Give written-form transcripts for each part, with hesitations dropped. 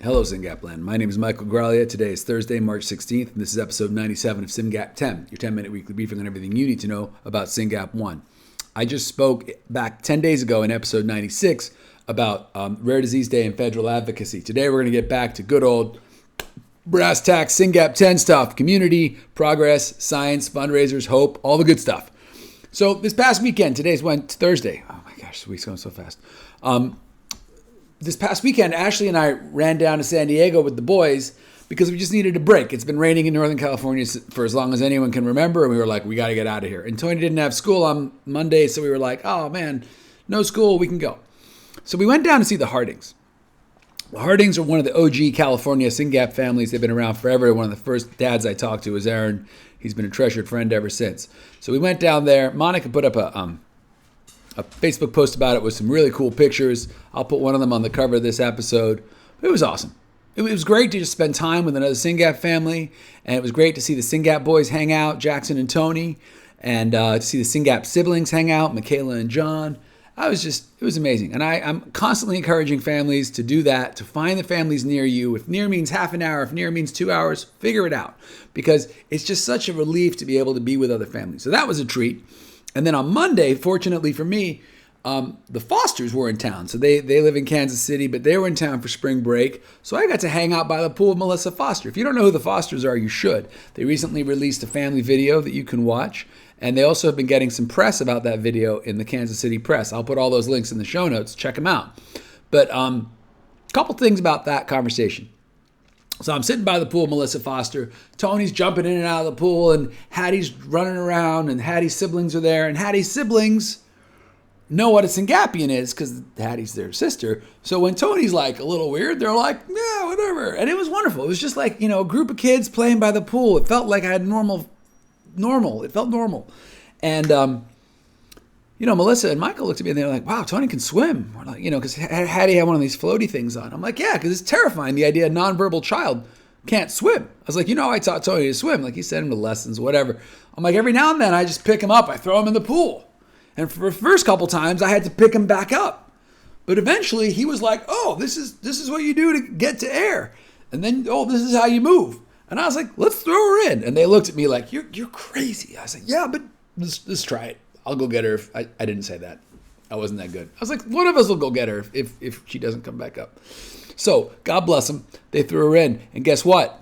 Hello, Syngap land. My name is Michael Graglia. Today is Thursday, March 16th, and this is episode 97 of Syngap 10, your 10-minute weekly briefing on everything you need to know about Syngap1. I just spoke back 10 days ago in episode 96 about Rare Disease Day and federal advocacy. Today, we're going to get back to good old brass tacks Syngap 10 stuff, community, progress, science, fundraisers, hope, all the good stuff. So this past weekend, today's Thursday. Oh my gosh, the week's going so fast. This past weekend, Ashley and I ran down to San Diego with the boys because we just needed a break. It's been raining in Northern California for as long as anyone can remember, and we were like, we got to get out of here. And Tony didn't have school on Monday, so we were like, oh man, no school, we can go. So we went down to see the Hardings. The Hardings are one of the OG California Syngap families. They've been around forever. One of the first dads I talked to was Aaron. He's been a treasured friend ever since. So we went down there. Monica put up a Facebook post about it with some really cool pictures. I'll put one of them on the cover of this episode. It was awesome. It was great to just spend time with another Syngap family, and it was great to see the Syngap boys hang out, Jackson and Tony, and to see the Syngap siblings hang out, Michaela and John. It was amazing. And I'm constantly encouraging families to do that, to find the families near you. If near means half an hour, if near means 2 hours, figure it out, because it's just such a relief to be able to be with other families. So that was a treat. And then on Monday, fortunately for me, the Fosters were in town. So they live in Kansas City, but they were in town for spring break. So I got to hang out by the pool with Melissa Foster. If you don't know who the Fosters are, you should. They recently released a family video that you can watch. And they also have been getting some press about that video in the Kansas City Press. I'll put all those links in the show notes. Check them out. But a couple things about that conversation. So I'm sitting by the pool, Melissa Foster. Tony's jumping in and out of the pool, and Hattie's running around, and Hattie's siblings are there. And Hattie's siblings know what a Syngapian is because Hattie's their sister. So when Tony's like a little weird, they're like, yeah, whatever. And it was wonderful. It was just like, a group of kids playing by the pool. It felt like I had normal. It felt normal. And, Melissa and Michael looked at me and they were like, wow, Tony can swim. We're like, because Hattie had one of these floaty things on. I'm like, yeah, because it's terrifying. The idea a nonverbal child can't swim. I was like, I taught Tony to swim. Like, he sent him to lessons, whatever. I'm like, every now and then I just pick him up. I throw him in the pool. And for the first couple times, I had to pick him back up. But eventually he was like, oh, this is what you do to get to air. And then, this is how you move. And I was like, let's throw her in. And they looked at me like, you're crazy. I was like, yeah, but let's try it. I'll go get her. I didn't say that. I wasn't that good. I was like, one of us will go get her if she doesn't come back up. So God bless them. They threw her in. And guess what?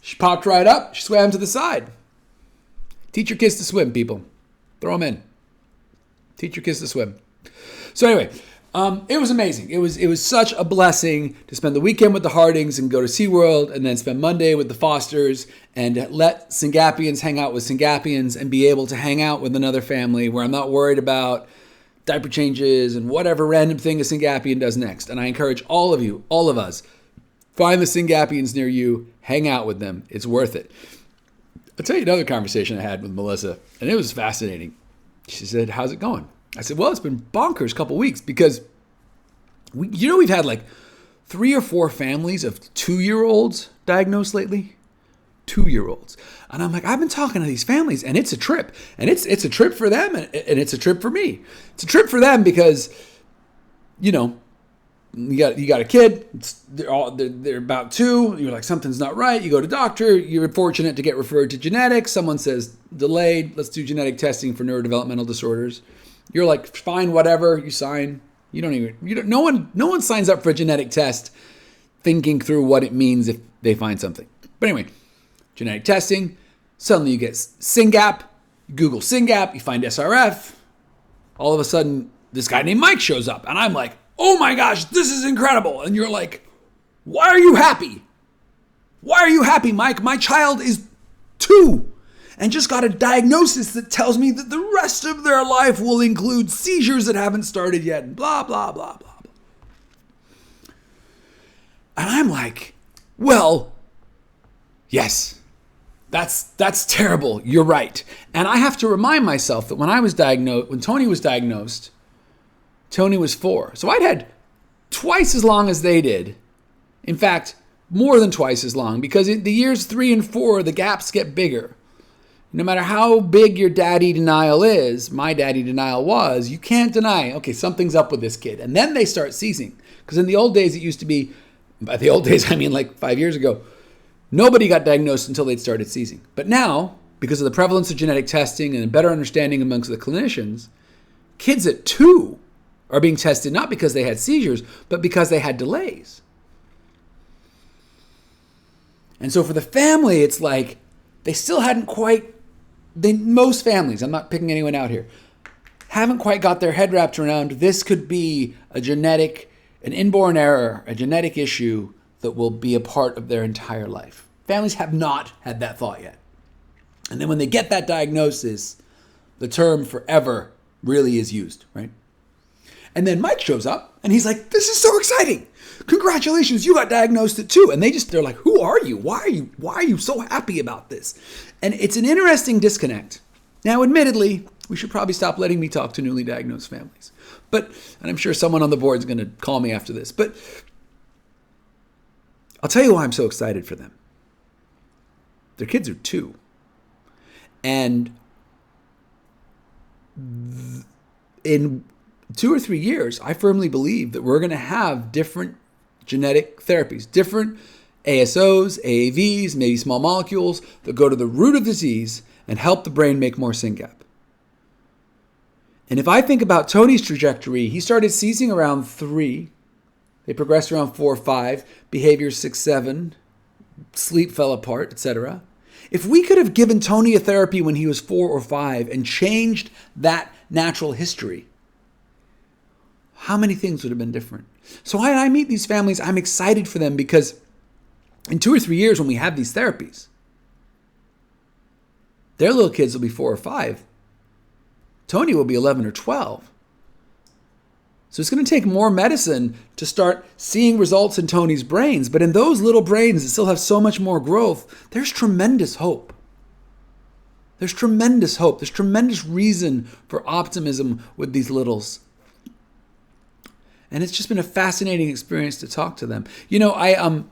She popped right up. She swam to the side. Teach your kids to swim, people. Throw them in. Teach your kids to swim. So anyway, it was amazing. It was such a blessing to spend the weekend with the Hardings and go to SeaWorld and then spend Monday with the Fosters and let Syngapians hang out with Syngapians and be able to hang out with another family where I'm not worried about diaper changes and whatever random thing a Syngapian does next. And I encourage all of you, all of us, find the Syngapians near you, hang out with them. It's worth it. I'll tell you another conversation I had with Melissa, and it was fascinating. She said, how's it going? I said, well, it's been bonkers a couple weeks because we've had like 3 or 4 families of 2-year-olds diagnosed lately. 2-year-olds. And I'm like, I've been talking to these families and it's a trip. And it's a trip for them and it's a trip for me. It's a trip for them because, you got a kid. They're about 2. You're like, something's not right. You go to doctor. You're fortunate to get referred to genetics. Someone says, delayed. Let's do genetic testing for neurodevelopmental disorders. You're like, fine, whatever. You sign. No one signs up for a genetic test thinking through what it means if they find something. But anyway, genetic testing. Suddenly you get Syngap. You Google Syngap. You find SRF. All of a sudden, this guy named Mike shows up. And I'm like, oh my gosh, this is incredible. And you're like, why are you happy? Why are you happy, Mike? My child is 2 and just got a diagnosis that tells me that the rest of their life will include seizures that haven't started yet, and blah, blah, blah, blah, blah. And I'm like, well, yes, that's terrible. You're right. And I have to remind myself that when Tony was diagnosed, Tony was 4. So I'd had twice as long as they did. In fact, more than twice as long, because in the years 3 and 4, the gaps get bigger. No matter how big your daddy denial is, my daddy denial was, you can't deny, okay, something's up with this kid. And then they start seizing. Because in the old days, it used to be by the old days, I mean like 5 years ago, nobody got diagnosed until they'd started seizing. But now, because of the prevalence of genetic testing and a better understanding amongst the clinicians, kids at 2 are being tested not because they had seizures, but because they had delays. And so for the family, it's like they still hadn't quite, most families, I'm not picking anyone out here, haven't quite got their head wrapped around this could be an inborn error, a genetic issue that will be a part of their entire life. Families have not had that thought yet. And then when they get that diagnosis, the term forever really is used, right? And then Mike shows up and he's like, this is so exciting. Congratulations, you got diagnosed at 2. And they're like, who are you? Why are you so happy about this? And it's an interesting disconnect. Now, admittedly, we should probably stop letting me talk to newly diagnosed families. And I'm sure someone on the board is going to call me after this. But I'll tell you why I'm so excited for them. Their kids are 2. And in 2 or 3 years, I firmly believe that we're going to have different genetic therapies, different ASOs, AAVs, maybe small molecules that go to the root of disease and help the brain make more Syngap. And if I think about Tony's trajectory, he started seizing around 3. They progressed around 4 or 5, behavior 6, 7, sleep fell apart, etc. If we could have given Tony a therapy when he was 4 or 5 and changed that natural history, how many things would have been different? So when I meet these families, I'm excited for them because in 2 or 3 years when we have these therapies, their little kids will be 4 or 5. Tony will be 11 or 12. So it's going to take more medicine to start seeing results in Tony's brains. But in those little brains that still have so much more growth, there's tremendous hope. There's tremendous hope. There's tremendous reason for optimism with these littles. And it's just been a fascinating experience to talk to them. You know,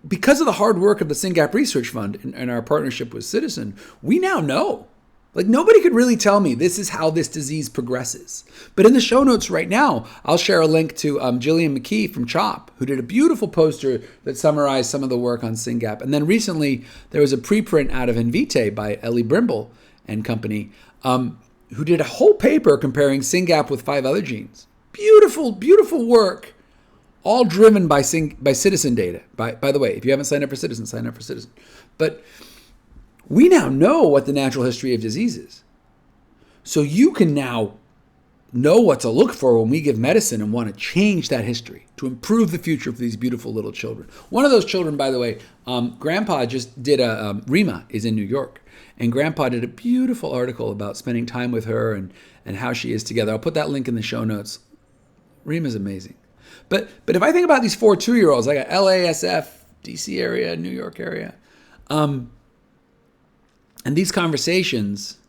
because of the hard work of the Syngap Research Fund and our partnership with Ciitizen, we now know. Like, nobody could really tell me this is how this disease progresses. But in the show notes right now, I'll share a link to Jillian McKee from CHOP, who did a beautiful poster that summarized some of the work on Syngap. And then recently, there was a preprint out of Invitae by Brimble and company, who did a whole paper comparing Syngap with 5 other genes. Beautiful, beautiful work, all driven by Ciitizen data. By the way, if you haven't signed up for Ciitizen, sign up for Ciitizen. But we now know what the natural history of disease is. So you can now know what to look for when we give medicine and want to change that history to improve the future for these beautiful little children. One of those children, by the way, Grandpa just did Rima is in New York. And Grandpa did a beautiful article about spending time with her and how she is together. I'll put that link in the show notes. Rima's amazing. But if I think about these 4 2-year-olds, like LASF, DC area, New York area, and these conversations,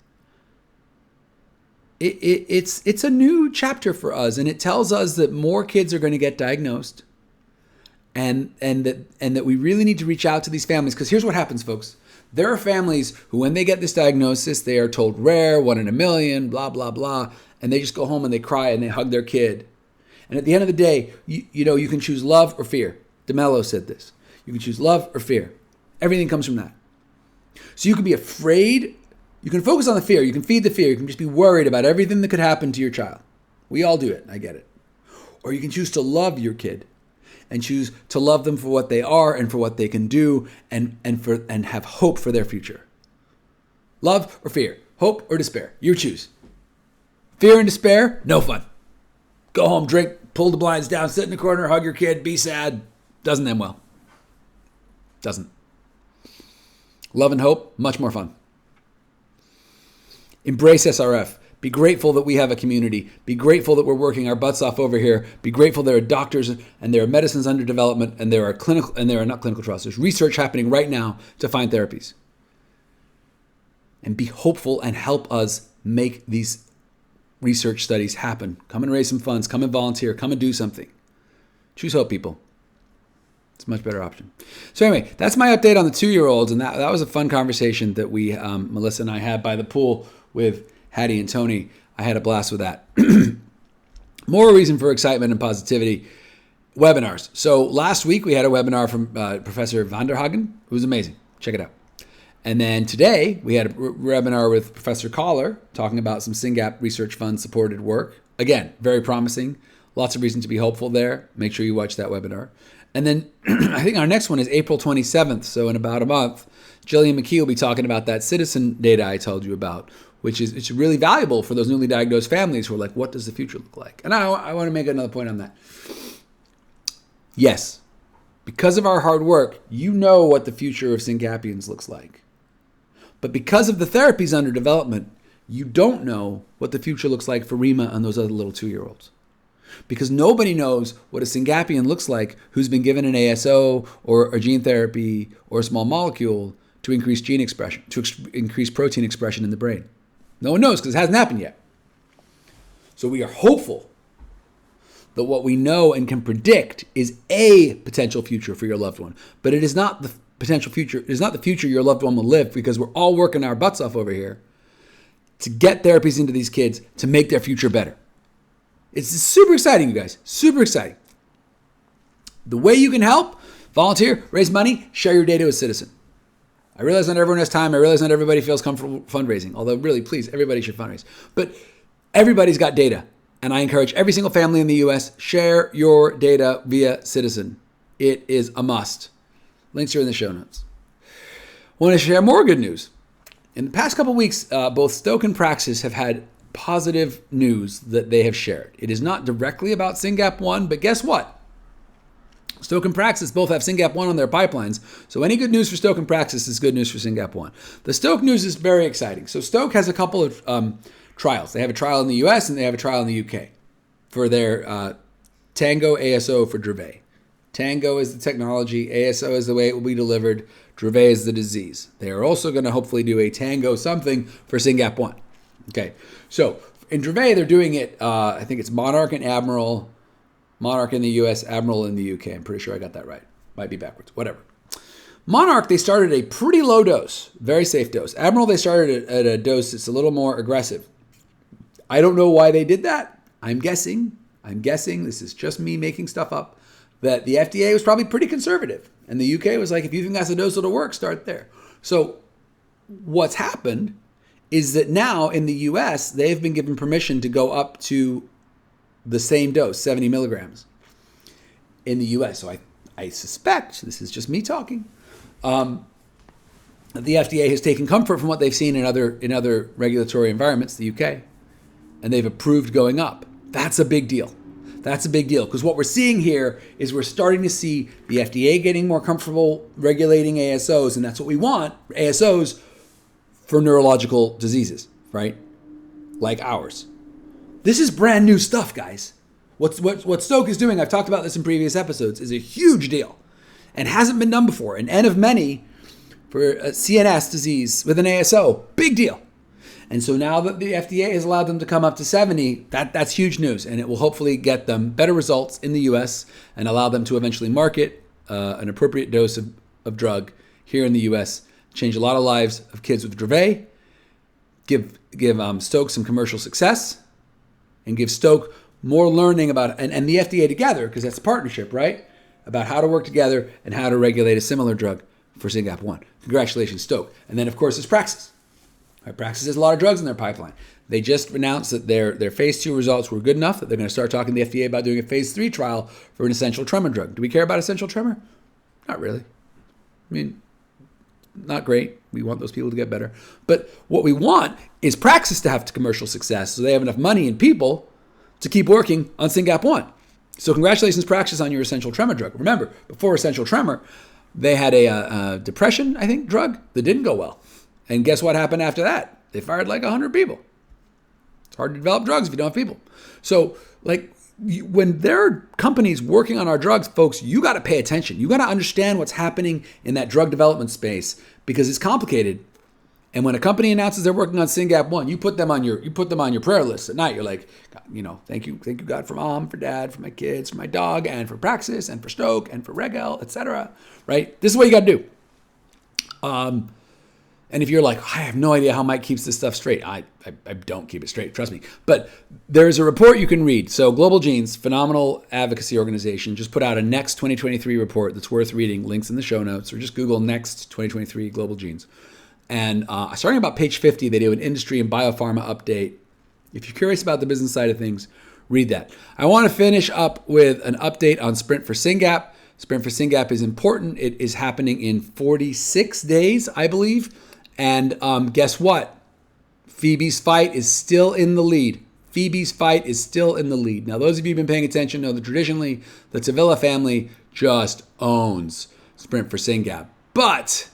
it's a new chapter for us, and it tells us that more kids are going to get diagnosed, and that we really need to reach out to these families. Because here's what happens, folks. There are families who, when they get this diagnosis, they are told rare, 1 in a million, blah, blah, blah, and they just go home and they cry and they hug their kid. And at the end of the day, you can choose love or fear. DeMello said this. You can choose love or fear. Everything comes from that. So you can be afraid. You can focus on the fear. You can feed the fear. You can just be worried about everything that could happen to your child. We all do it. I get it. Or you can choose to love your kid and choose to love them for what they are and for what they can do and have hope for their future. Love or fear. Hope or despair. You choose. Fear and despair, no fun. Go home, drink, pull the blinds down, sit in the corner, hug your kid, be sad. Doesn't end well. Doesn't. Love and hope, much more fun. Embrace SRF. Be grateful that we have a community. Be grateful that we're working our butts off over here. Be grateful there are doctors and there are medicines under development and there are not clinical trials. There's research happening right now to find therapies. And be hopeful and help us make these research studies happen. Come and raise some funds. Come and volunteer. Come and do something. Choose hope, people. It's a much better option. So anyway, that's my update on the 2-year-olds. And that was a fun conversation that we, Melissa and I, had by the pool with Hattie and Tony. I had a blast with that. More reason for excitement and positivity. Webinars. So last week we had a webinar from Professor Vanderhagen. It was amazing. Check it out. And then today we had a webinar with Professor Collar talking about some Syngap Research Fund supported work. Again, very promising. Lots of reason to be hopeful there. Make sure you watch that webinar. And then I think our next one is April 27th. So in about a month, Jillian McKee will be talking about that Ciitizen data I told you about, which is it's really valuable for those newly diagnosed families who are like, what does the future look like? And I want to make another point on that. Yes, because of our hard work, you know what the future of Syngapians looks like. But because of the therapies under development, you don't know what the future looks like for Rima and those other little 2-year-olds. Because nobody knows what a Syngapian looks like who's been given an ASO or a gene therapy or a small molecule to increase gene expression, to increase protein expression in the brain. No one knows because it hasn't happened yet. So we are hopeful that what we know and can predict is a potential future for your loved one. But it is not the potential future. It is not the future your loved one will live, because we're all working our butts off over here to get therapies into these kids to make their future better. It's super exciting, you guys. Super exciting. The way you can help: volunteer, raise money, share your data with Ciitizen. I realize not everyone has time. I realize not everybody feels comfortable fundraising. Although, really, please, everybody should fundraise. But everybody's got data. And I encourage every single family in the U.S., share your data via Ciitizen. It is a must. Links are in the show notes. I want to share more good news. In the past couple of weeks, both Stoke and Praxis have had positive news that they have shared. It is not directly about Syngap1, but guess what? Stoke and Praxis both have Syngap1 on their pipelines. So any good news for Stoke and Praxis is good news for Syngap1. The Stoke news is very exciting. So Stoke has a couple of trials. They have a trial in the US and they have a trial in the UK for their Tango ASO for Dravet. Tango is the technology, ASO is the way it will be delivered, Dravet is the disease. They are also going to hopefully do a Tango something for Syngap1. Okay, so in Dravet, they're doing it, I think it's Monarch and Admiral, Monarch in the US, Admiral in the UK. I'm pretty sure I got that right. Might be backwards, whatever. Monarch, they started at a pretty low dose, very safe dose. Admiral, they started at a dose that's a little more aggressive. I don't know why they did that. I'm guessing, this is just me making stuff up, that the FDA was probably pretty conservative. And the UK was like, if you think that's a dose that'll work, start there. So what's happened is that now in the US, they've been given permission to go up to the same dose, 70 milligrams in the US. So I suspect, this is just me talking, that the FDA has taken comfort from what they've seen in other regulatory environments, the UK, and they've approved going up. That's a big deal. That's a big deal, because what we're seeing here is we're starting to see the FDA getting more comfortable regulating ASOs, and that's what we want, ASOs for neurological diseases, right? Like ours. This is brand new stuff, guys. What Stoke is doing, I've talked about this in previous episodes, is a huge deal and hasn't been done before. An N of many for a CNS disease with an ASO, big deal. And so now that the FDA has allowed them to come up to 70, that's huge news. And it will hopefully get them better results in the US and allow them to eventually market an appropriate dose of drug here in the US, change a lot of lives of kids with Dravet, give Stoke some commercial success, and give Stoke more learning about, and the FDA together, because that's a partnership, right? About how to work together and how to regulate a similar drug for Syngap1. Congratulations, Stoke. And then, of course, there's Praxis. Praxis has a lot of drugs in their pipeline. They just announced that their phase 2 results were good enough that they're going to start talking to the FDA about doing a phase 3 trial for an essential tremor drug. Do we care about essential tremor? Not really. I mean, not great. We want those people to get better. But what we want is Praxis to have commercial success so they have enough money and people to keep working on Syngap1. So congratulations, Praxis, on your essential tremor drug. Remember, before essential tremor, they had a depression, I think, drug that didn't go well. And guess what happened after that? They fired like 100 people. It's hard to develop drugs if you don't have people. So, when there are companies working on our drugs, folks, you got to pay attention. You got to understand what's happening in that drug development space because it's complicated. And when a company announces they're working on Syngap1, you put them on your prayer list at night. You're like, thank you God, for mom, for dad, for my kids, for my dog, and for Praxis, and for Stoke, and for Regel, etc. Right? This is what you got to do. And if you're like, I have no idea how Mike keeps this stuff straight, I don't keep it straight, trust me. But there's a report you can read. So Global Genes, phenomenal advocacy organization, just put out a Next 2023 report that's worth reading. Links in the show notes, or just Google Next 2023 Global Genes. And starting about page 50, they do an industry and biopharma update. If you're curious about the business side of things, read that. I want to finish up with an update on Sprint4Syngap. Sprint4Syngap is important. It is happening in 46 days, I believe. And guess what? Phoebe's Fight is still in the lead. Phoebe's Fight is still in the lead. Now, those of you who've been paying attention know that traditionally the Tavilla family just owns Sprint4Syngap. But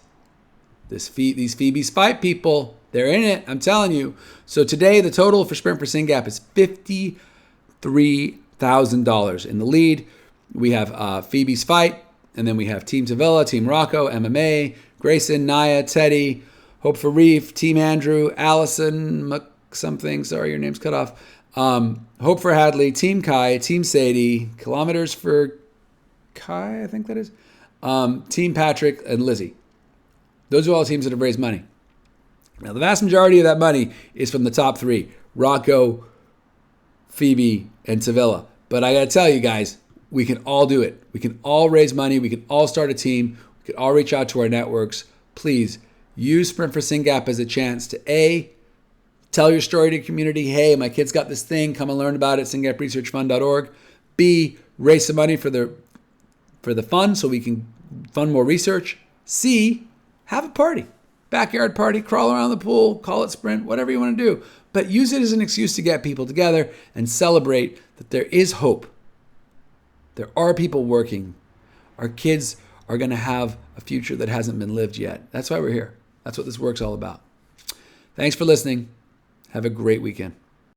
these Phoebe's Fight people, they're in it. I'm telling you. So today, the total for Sprint4Syngap is $53,000. In the lead, we have Phoebe's Fight, and then we have Team Tavilla, Team Rocco, MMA, Grayson, Naya, Teddy, Hope for Reef, Team Andrew, Allison, something, sorry, your name's cut off. Hope for Hadley, Team Kai, Team Sadie, Kilometers for Kai, I think that is. Team Patrick, and Lizzie. Those are all teams that have raised money. Now, the vast majority of that money is from the top three, Rocco, Phoebe, and Tavilla. But I got to tell you guys, we can all do it. We can all raise money. We can all start a team. We can all reach out to our networks. Please use Sprint4Syngap as a chance to A, tell your story to your community. Hey, my kid's got this thing. Come and learn about it. SynGapResearchFund.org. B, raise some money for the fund so we can fund more research. C, have a party. Backyard party, crawl around the pool, call it Sprint, whatever you want to do. But use it as an excuse to get people together and celebrate that there is hope. There are people working. Our kids are going to have a future that hasn't been lived yet. That's why we're here. That's what this work's all about. Thanks for listening. Have a great weekend.